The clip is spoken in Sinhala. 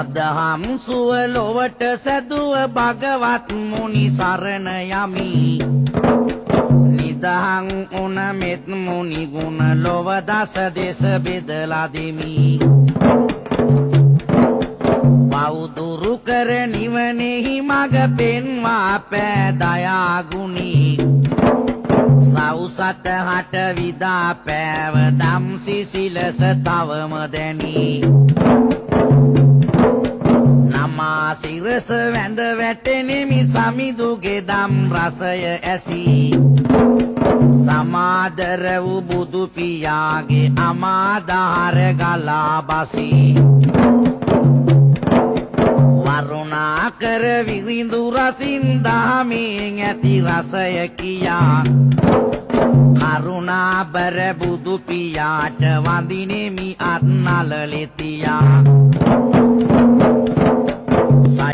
අදහම් සුව ලොවට සැදුව භගවත් මුනි සරණ යමි නිදහං උන මෙත් මුනි ගුණ ලොව දස දෙස බෙදලා දෙමි පවුදුරු කර නිවනෙහි මග පෙන්වා පෑ දයා ගුණි සවුසට හට විදා පෑව දම් සිසිලස තවම දැනි නමා සිරස වැඳ වැටෙනෙමි සමිඳුගේ දම් රසය ඇසි සමාදර වූ බුදු පියාගේ අමාදාර ගලා බසි වරුණා කර විරිඳු රසින් දහමින් ඇති රසය කියා කරුණාබර බුදු පියාට වඳිනෙමි අත් නලලෙතියා